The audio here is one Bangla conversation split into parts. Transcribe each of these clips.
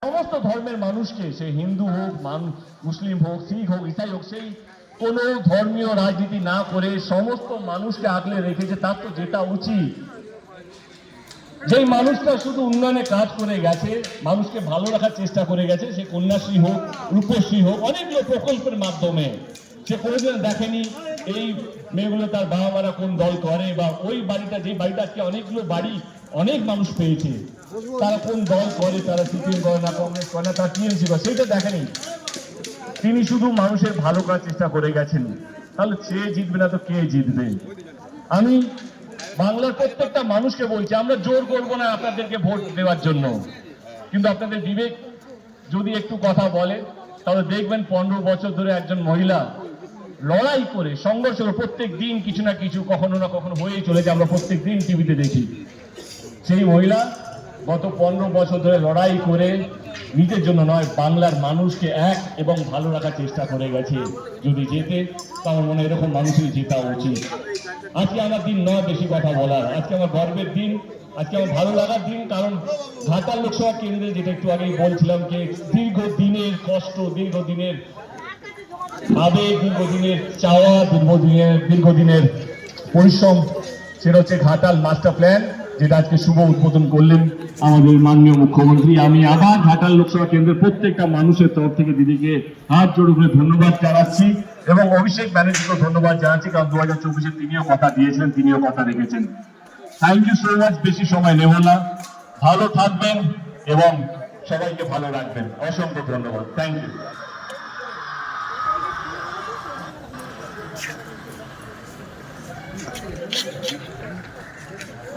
সমস্ত ধর্মের মানুষকে, সে হিন্দু হোক, মুসলিম হোক, শিখ হোক, ইসাই হোক, সেই কোনো ধর্মীয় রাজনীতি না করে সমস্ত মানুষকে আগলে রেখেছে। তার তো যেটা উচিত, যেই মানুষটা শুধু উন্নয়নে কাজ করে গেছে, মানুষকে ভালো রাখার চেষ্টা করে গেছে, সে কন্যাশ্রী হোক, রূপশ্রী হোক, অনেকগুলো প্রকল্পের মাধ্যমে সে কোনোদিন দেখেনি এই মেয়েগুলো তার বাবা মারা কোন দল করে, বা ওই বাড়িটা, যে বাড়িটা আজকে অনেকগুলো বাড়ি অনেক মানুষ পেয়েছে, তারা কোন দল করে, তারা সিপিএম করে না, কংগ্রেস করে না, তারা টিএমসি করে, সেটা দেখেনি। তিনি শুধু মানুষের ভালো করার চেষ্টা করে গেছেন। তাহলে সে জিতবে না তো কে জিতবে? আমি বাংলার প্রত্যেকটা মানুষকে বলছি, আমরা জোর করবো না আপনাদেরকে ভোট দেওয়ার জন্য, কিন্তু আপনাদের বিবেক যদি একটু কথা বলে, তাহলে দেখবেন 15 বছর ধরে একজন মহিলা লড়াই করে, সংঘর্ষ করে, প্রত্যেক দিন কিছু না কিছু কখনো না কখনো হয়েই চলেছে, আমরা প্রত্যেক দিন টিভিতে দেখি। সেই মহিলা গত 15 বছর ধরে লড়াই করে নিজের জন্য নয়, বাংলার মানুষকে এক এবং ভালো রাখার চেষ্টা করে গেছে। যদি যেতে, তার মনে এরকম মানুষই জেতা উচিত। আজকে আমার দিন নয় বেশি কথা বলার, আজকে আমার গর্বের দিন, আজকে আমার ভালো লাগার দিন। কারণ ঘাটাল লোকসভা কেন্দ্রে, যেটা একটু আগেই বলছিলাম, যে দীর্ঘদিনের কষ্ট, দীর্ঘদিনের আবেগ, দীর্ঘদিনের চাওয়া, দীর্ঘদিনের পরিশ্রম, সেটা হচ্ছে ঘাটাল মাস্টার প্ল্যান, যেটা আজকে শুভ উদ্বোধন করলেন আমাদের মাননীয় মুখ্যমন্ত্রী। আমি আবার ঘাটাল লোকসভা কেন্দ্রের প্রত্যেকটা মানুষের তরফ থেকে দিদিকে হাত জোড় করে ধন্যবাদ জানাচ্ছি, এবং অভিষেক ব্যানার্জিকেও ধন্যবাদ জানাচ্ছি, কারণ 2024-এ তিনিও কথা দিয়েছিলেন, তিনিও কথা রেখেছেন। Thank you so much. বেশি সময় নেব না, ভালো থাকবেন এবং সবাইকে ভালো রাখবেন। অসংখ্য ধন্যবাদ। Thank you.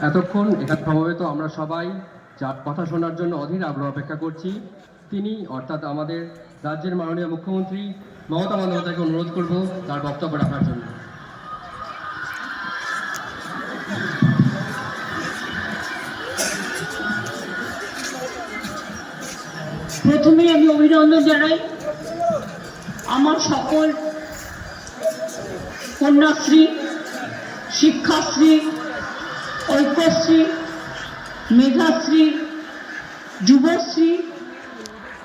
এতক্ষণ এখানে সমবেত আমরা সবাই যার কথা শোনার জন্য অধীর আগ্রহ অপেক্ষা করছি, তিনি অর্থাৎ আমাদের রাজ্যের মাননীয় মুখ্যমন্ত্রী মমতা বন্দ্যোপাধ্যায়কে অনুরোধ করব তার বক্তব্য রাখার জন্য। প্রথমে আমি অভিনন্দন জানাই আমার সকল কন্যাশ্রী, শিক্ষাশ্রী, ঐক্যশ্রী, মেধাশ্রী, যুবশ্রী,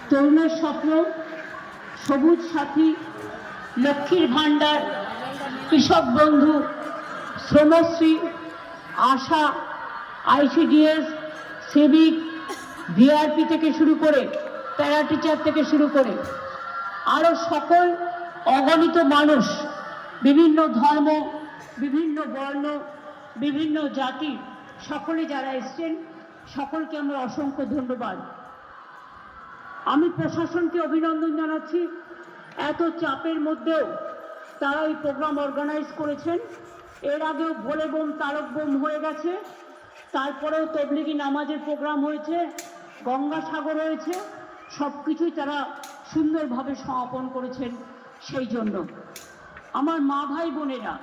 তরুণের স্বপ্ন, সবুজ সাথী, লক্ষ্মীর ভাণ্ডার, কৃষক বন্ধু, শ্রমশ্রী, আশা, আইসিডিএস, সিভিক, ভিআরপি থেকে শুরু করে, প্যারা টিচার থেকে শুরু করে আরও সকল অগণিত মানুষ, বিভিন্ন ধর্ম, বিভিন্ন বর্ণ, বিভিন্ন জাতি, সকলে যারা এসছেন, সকলকে আমরা অসংখ্য ধন্যবাদ। আমি প্রশাসনকে অভিনন্দন জানাচ্ছি, এত চাপের মধ্যেও তারা এই প্রোগ্রাম অর্গানাইজ করেছেন। এর আগেও ভোলে বোম, তারক বোম হয়ে গেছে, তারপরেও তবলিগি নামাজের প্রোগ্রাম হয়েছে, গঙ্গাসাগর হয়েছে, সব কিছুই তারা সুন্দরভাবে সমাপন করেছেন। সেই জন্য আমার মা ভাই বোনেরা,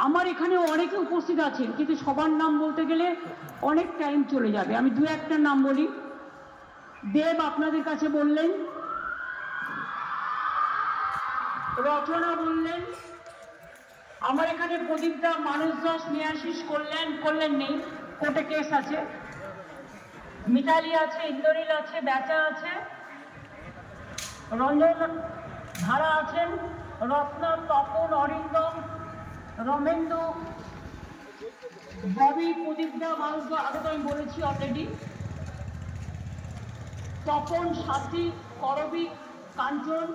আমার এখানে অনেকে উপস্থিত আছেন, কিন্তু সবার নাম বলতে গেলে অনেক টাইম চলে যাবে। আমি দু একটা নাম বলি। দেব আপনাদের কাছে বললেন, রচনা বললেন, আমার এখানে প্রদীপদা মানুষ দাস নিয়াশিস করলেন নেই, কোর্টে কেস আছে, মিতালি আছে, ইন্দ্রনীল আছে, বেচা আছে, রঞ্জন ধারা আছেন, রত্না, তপন, অরিন্দম, রমেন্দু, ববি, প্রদীপদা মানুষ, আগে তো আমি বলেছি অলরেডি, তপন, সাথী, করবি, কাঞ্চন,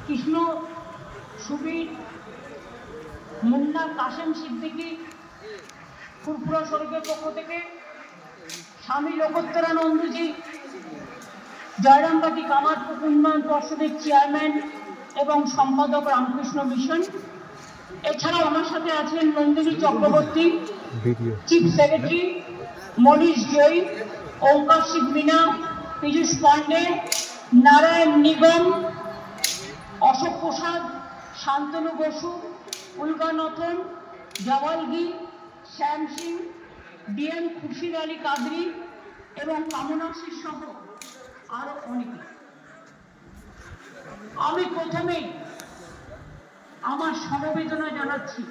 কৃষ্ণ, সুবীর, মুন্না, কাশেম সিদ্দিকী, ফুরফুরা শরীফের পক্ষ থেকে, স্বামী লোকোত্তরানন্দজি, জয়রামবাটি কামারপুর উন্নয়ন পর্ষদের চেয়ারম্যান এবং সম্পাদক রামকৃষ্ণ মিশন। এছাড়াও আমার সাথে আছেন নন্দিনী চক্রবর্তী, চিফ সেক্রেটারি, মনীষ জয়ী, ওঙ্কার সিং মিনা, পীযূষ পান্ডে, নারায়ণ নিগম, অশোক প্রসাদ, শান্তনু বসু, উলগানথন, জওয়ালগি, শ্যাম সিং, ডিএম খুরশিদ আলী কাদরি এবং কামনাশী সহ আরো অনেকে। আমি প্রথমেই আমার সমবেদনা জানাচ্ছি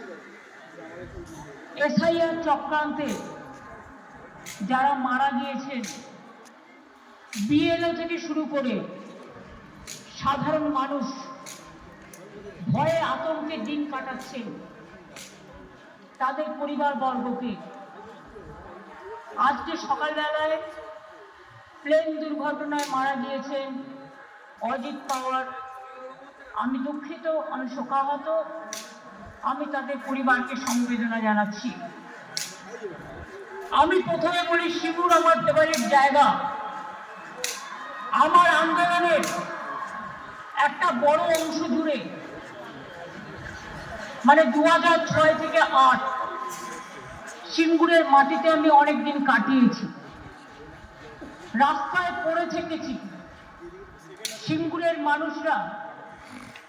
এসআইআর চক্রান্তে যারা মারা গিয়েছেন বিএলও থেকে শুরু করে সাধারণ মানুষ ভয়ে আতঙ্কে দিন কাটাচ্ছেন, তাদের পরিবারবর্গকে আজকে সকালবেলায় প্লেন দুর্ঘটনায় মারা গিয়েছেন অজিত পাওয়ার। আমি দুঃখিত, আমি শোকাহত, আমি তাদের পরিবারকে সমবেদনা জানাচ্ছি। আমি প্রথমে বলি, শিবুর আমার ফেভারিট জায়গা। আমার আন্দোলনের একটা বড় অংশ জুড়ে, মানে 2006 থেকে 8 সিঙ্গুরের মাটিতে আমি অনেকদিন কাটিয়েছি, রাস্তায় পড়ে থেকেছি। সিঙ্গুরের মানুষরা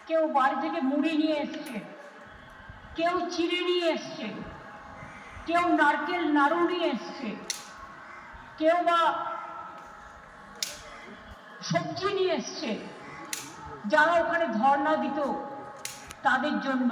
কেউ বাড়ি থেকে মুড়ি নিয়ে এসছে, কেউ চিড়ে নিয়ে এসছে, কেউ নারকেল নাড়ু নিয়ে এসছে, কেউ বা সবজি নিয়ে এসছে, যারা ওখানে ধর্ণা দিত তাদের জন্য।